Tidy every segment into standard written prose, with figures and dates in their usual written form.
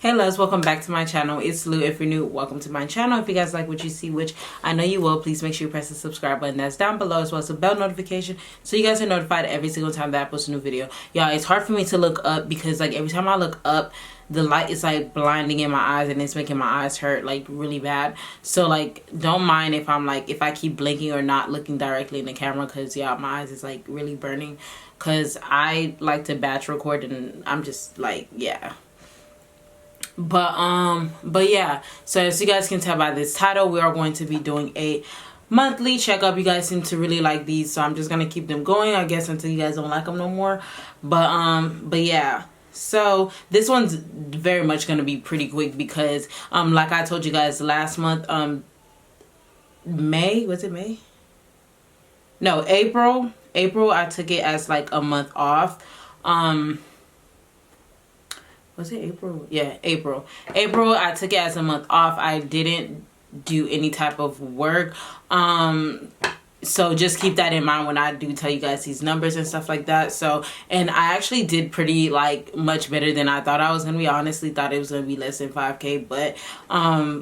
Hey loves, welcome back to my channel. It's Lou. If you're new, welcome to my channel. If you guys like what you see, which I know you will, please make sure you press the subscribe button that's down below, as well as the bell notification, so you guys are notified every single time that I post a new video. Y'all, it's hard for me to look up because like every time I look up, the light is like blinding in my eyes and it's making my eyes hurt like really bad. So like don't mind if I'm like, if I keep blinking or not looking directly in the camera, because yeah, my eyes is like really burning because I like to batch record and I'm just like, yeah. But yeah, so as you guys can tell by this title, we are going to be doing a monthly checkup. You guys seem to really like these, so I'm just gonna keep them going, I guess, until you guys don't like them no more. But yeah, so this one's very much gonna be pretty quick because like I told you guys last month, May, was it May? No, April, I took it as like a month off. Was it April? Yeah, April. I took it as a month off. I didn't do any type of work. So just keep that in mind when I do tell you guys these numbers and stuff like that. So, and I actually did pretty like much better than I thought I was gonna be. I honestly thought it was gonna be less than 5K, but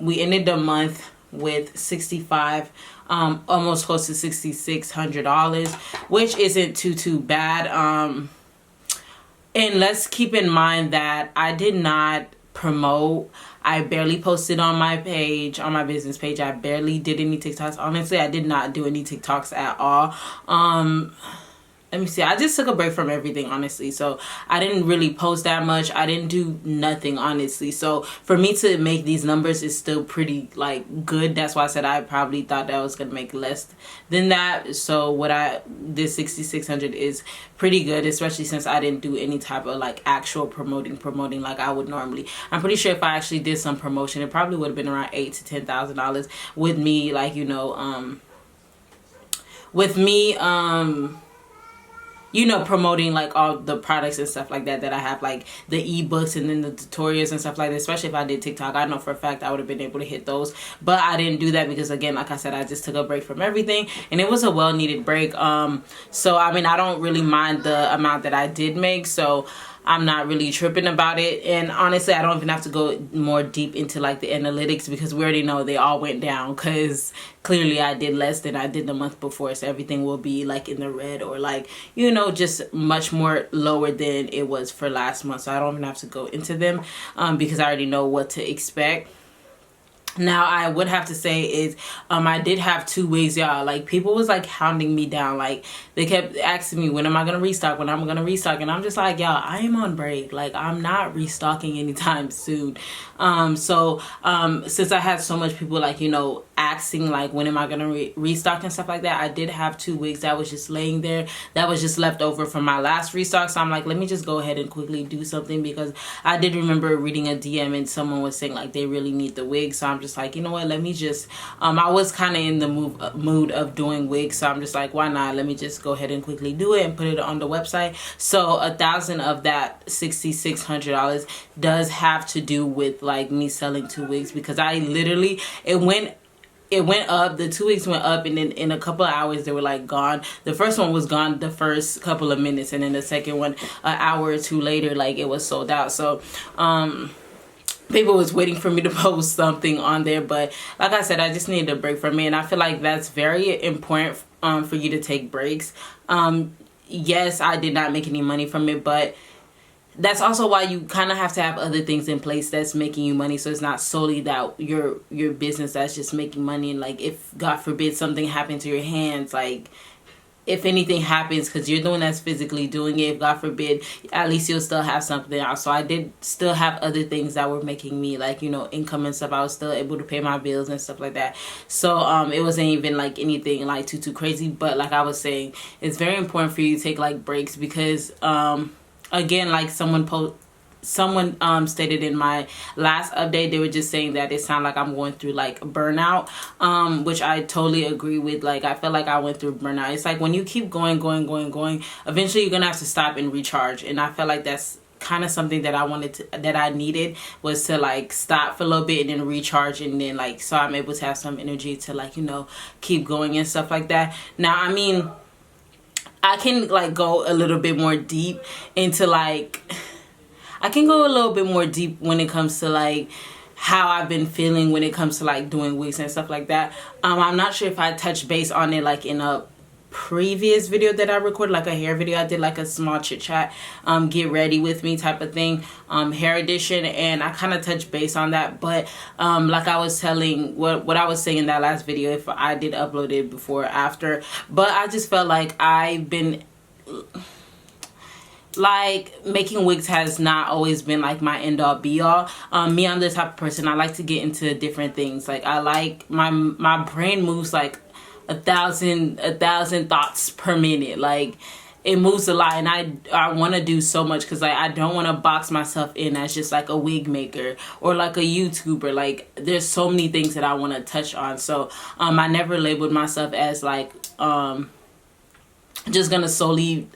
we ended the month with 65, almost close to $6,600, which isn't too bad. And let's keep in mind that I did not promote. I barely posted on my page, on my business page. I barely did any TikToks. Honestly, I did not do any TikToks at all. Let me see. I just took a break from everything, honestly. So I didn't really post that much. I didn't do nothing, honestly. So for me to make these numbers is still pretty like good. That's why I said I probably thought that I was gonna make less than that. So this 6,600 is pretty good, especially since I didn't do any type of like actual promoting like I would normally. I'm pretty sure if I actually did some promotion, it probably would have been around $8,000 to $10,000 with me, like, you know, you know, promoting like all the products and stuff like that I have, like the ebooks and then the tutorials and stuff like that. Especially if I did TikTok, I know for a fact I would have been able to hit those, but I didn't do that because, again, like I said, I just took a break from everything and it was a well-needed break. So I mean, I don't really mind the amount that I did make, so I'm not really tripping about it. And honestly, I don't even have to go more deep into like the analytics because we already know they all went down, because clearly I did less than I did the month before. So everything will be like in the red, or like, you know, just much more lower than it was for last month. So I don't even have to go into them because I already know what to expect. Now, I would have to say is I did have 2 wigs, y'all. Like, people was like hounding me down. Like, they kept asking me, when am I gonna restock, when I'm gonna restock, and I'm just like, y'all, I am on break. Like, I'm not restocking anytime soon. Since I had so much people like, you know, asking like, when am I gonna restock and stuff like that, I did have 2 wigs that was just laying there, that was just left over from my last restock. So I'm like, let me just go ahead and quickly do something, because I did remember reading a DM and someone was saying like they really need the wig. So I'm just like, you know what, let me just I was kind of in the mood of doing wigs, so I'm just like, why not, let me just go ahead and quickly do it and put it on the website. So 1,000 of that $6,600 does have to do with like me selling 2 wigs, because I literally, it went up, the 2 weeks went up, and then in a couple of hours they were like gone. The first one was gone the first couple of minutes, and then the second one an hour or 2 later, like it was sold out. So people was waiting for me to post something on there, but like I said, I just needed a break from it, and I feel like that's very important for you to take breaks. Yes, I did not make any money from it, but that's also why you kind of have to have other things in place that's making you money. So it's not solely that your business that's just making money, and like, if God forbid something happened to your hands, like if anything happens, because you're the one that's physically doing it, if God forbid, at least you'll still have something else. So I did still have other things that were making me like, you know, income and stuff. I was still able to pay my bills and stuff like that. So it wasn't even like anything like too crazy. But like I was saying, it's very important for you to take like breaks, because again, like someone stated in my last update, they were just saying that it sounded like I'm going through like burnout, which I totally agree with. Like, I feel like I went through burnout. It's like when you keep going, eventually you're gonna have to stop and recharge. And I feel like that's kind of something that I needed, was to like stop for a little bit and then recharge, and then like, so I'm able to have some energy to like, you know, keep going and stuff like that. Now, I mean, I can like go a little bit more deep into like, I can go a little bit more deep when it comes to like how I've been feeling when it comes to like doing wigs and stuff like that. I'm not sure if I touched base on it like in a previous video that I recorded, like a hair video. I did like a small chit chat, get ready with me type of thing, hair edition, and I kind of touched base on that. But like I was telling, what I was saying in that last video, if I did upload it before or after, but I just felt like I've been like making wigs has not always been like my end all be all. Me, I'm the type of person, I like to get into different things. Like I like my brain moves like a thousand thoughts per minute. Like it moves a lot, and I want to do so much because like I don't want to box myself in as just like a wig maker or like a YouTuber. Like there's so many things that I want to touch on. So I never labeled myself as like just gonna solely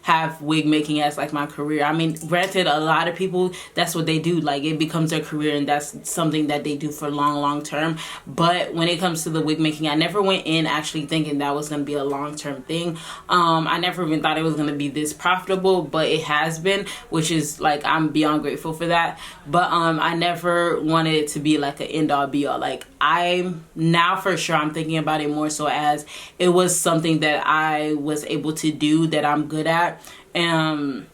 have wig making as like my career. I mean, granted, a lot of people, that's what they do. Like it becomes their career, and that's something that they do for long term. But when it comes to the wig making, I never went in actually thinking that was gonna be a long-term thing. I never even thought it was gonna be this profitable, but it has been, which is like I'm beyond grateful for that. But I never wanted it to be like an end all be all. Like I'm now for sure I'm thinking about it more so as it was something that I was able to do, that I'm good at, and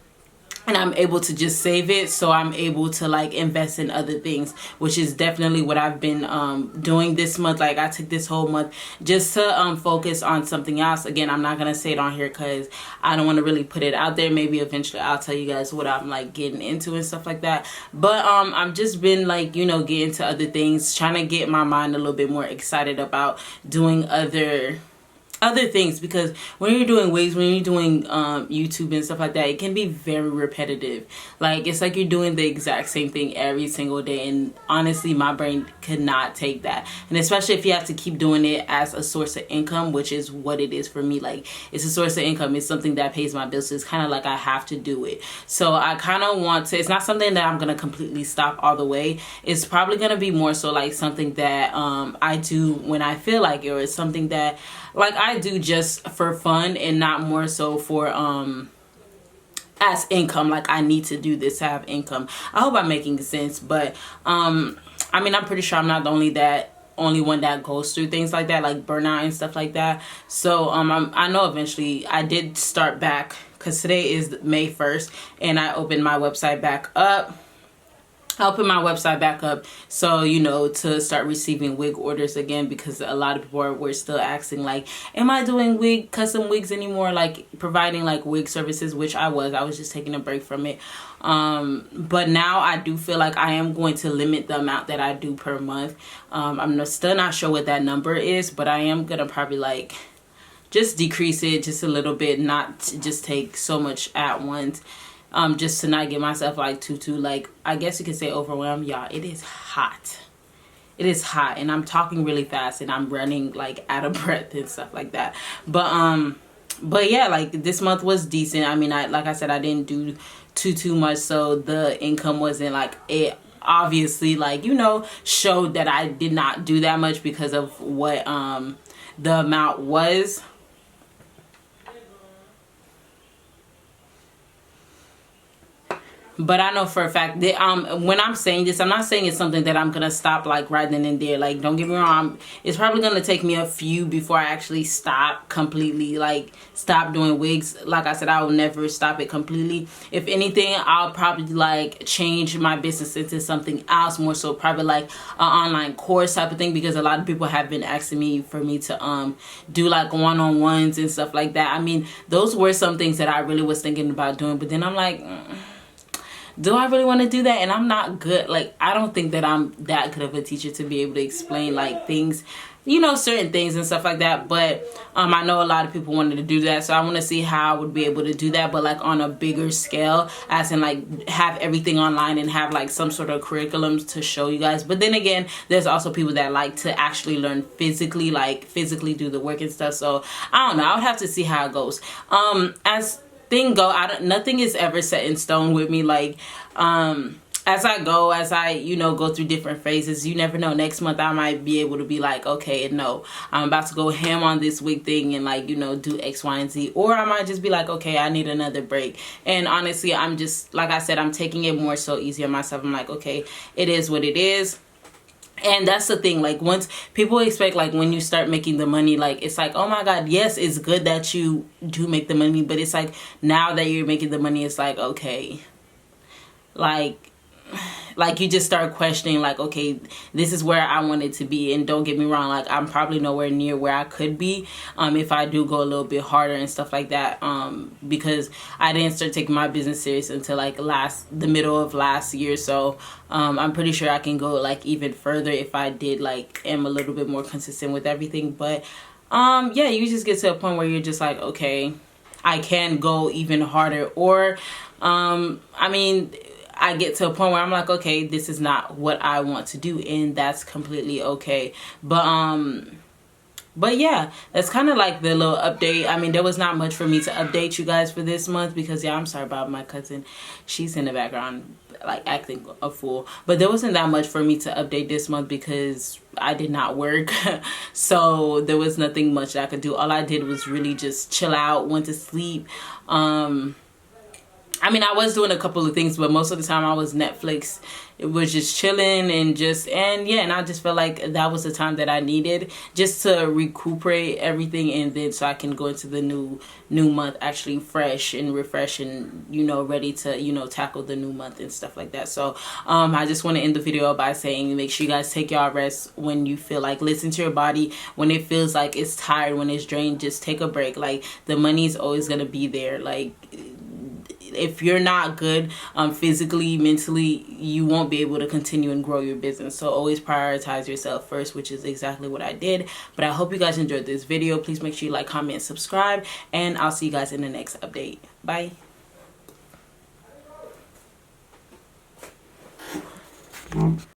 I'm able to just save it, so I'm able to like invest in other things, which is definitely what I've been doing this month. Like I took this whole month just to focus on something else. Again, I'm not gonna say it on here because I don't want to really put it out there. Maybe eventually I'll tell you guys what I'm like getting into and stuff like that. But I've just been like, you know, getting to other things, trying to get my mind a little bit more excited about doing other things, because when you're doing wigs, when you're doing YouTube and stuff like that, it can be very repetitive. Like it's like you're doing the exact same thing every single day, and honestly my brain could not take that. And especially if you have to keep doing it as a source of income, which is what it is for me. Like it's a source of income, it's something that pays my bills, so it's kind of like I have to do it. So I kind of want to, it's not something that I'm gonna completely stop all the way. It's probably gonna be more so like something that I do when I feel like it, or it's something that like I do just for fun and not more so for as income. Like I need to do this to have income. I hope I'm making sense. But I mean, I'm pretty sure I'm not the only one that goes through things like that, like burnout and stuff like that. So I know eventually I did start back, because today is May 1st and I opened my website back up. I'll put my website back up, so you know, to start receiving wig orders again, because a lot of people were still asking like, am I doing custom wigs anymore, like providing like wig services, which I was just taking a break from it. But now I do feel like I am going to limit the amount that I do per month. I'm still not sure what that number is, but I am gonna probably like just decrease it just a little bit, not to just take so much at once. Just to not get myself like too like, I guess you could say, overwhelmed. Y'all, it is hot. It is hot, and I'm talking really fast, and I'm running like out of breath and stuff like that. But yeah, like this month was decent. I mean, like I said, I didn't do too much, so the income wasn't like, it obviously like, you know, showed that I did not do that much because of what the amount was. But I know for a fact that when I'm saying this, I'm not saying it's something that I'm gonna stop like right then and there. Like, don't get me wrong, it's probably gonna take me a few before I actually stop completely, like stop doing wigs. Like I said, I will never stop it completely. If anything, I'll probably like change my business into something else, more so probably like an online course type of thing, because a lot of people have been asking me for me to do like one-on-ones and stuff like that. I mean, those were some things that I really was thinking about doing, but then I'm like, do I really want to do that? And I'm not good. Like, I don't think that I'm that good of a teacher to be able to explain like things, you know, certain things and stuff like that. But I know a lot of people wanted to do that, so I want to see how I would be able to do that, but like on a bigger scale, as in like have everything online and have like some sort of curriculums to show you guys. But then again, there's also people that like to actually learn physically, like physically do the work and stuff. So I don't know, I would have to see how it goes. As thing go, nothing is ever set in stone with me. Like as I go through different phases, you never know, next month I might be able to be like, okay, no, I'm about to go ham on this wig thing and like, do X, Y, and Z. Or I might just be like, okay, I need another break. And honestly, I'm just, like I said, I'm taking it more so easy on myself. I'm like, okay, it is what it is. And that's the thing, like, once people expect, like, when you start making the money, like, it's like, oh my god, yes, it's good that you do make the money, but it's like, now that you're making the money, it's like, okay, like you just start questioning, like, okay, this is where I want it to be. And don't get me wrong, like, I'm probably nowhere near where I could be if I do go a little bit harder and stuff like that, because I didn't start taking my business serious until like the middle of last year. So I'm pretty sure I can go like even further if I did like am a little bit more consistent with everything. But yeah, you just get to a point where you're just like, okay, I can go even harder. Or I mean, I get to a point where I'm like, okay, this is not what I want to do, and that's completely okay. But yeah, that's kind of like the little update. I mean, there was not much for me to update you guys for this month because, yeah, I'm sorry about my cousin. She's in the background, like, acting a fool. But there wasn't that much for me to update this month because I did not work. So there was nothing much I could do. All I did was really just chill out, went to sleep. I mean, I was doing a couple of things, but most of the time I was Netflix. It was just chilling and yeah, and I just felt like that was the time that I needed just to recuperate everything, and then so I can go into the new month actually fresh and refreshed and, ready to, tackle the new month and stuff like that. So I just want to end the video by saying, make sure you guys take y'all rest when you feel like, listen to your body. When it feels like it's tired, when it's drained, just take a break. Like, the money is always going to be there. Like, if you're not good physically, mentally, you won't be able to continue and grow your business. So always prioritize yourself first, which is exactly what I did. But I hope you guys enjoyed this video. Please make sure you like, comment, and subscribe, and I'll see you guys in the next update. Bye.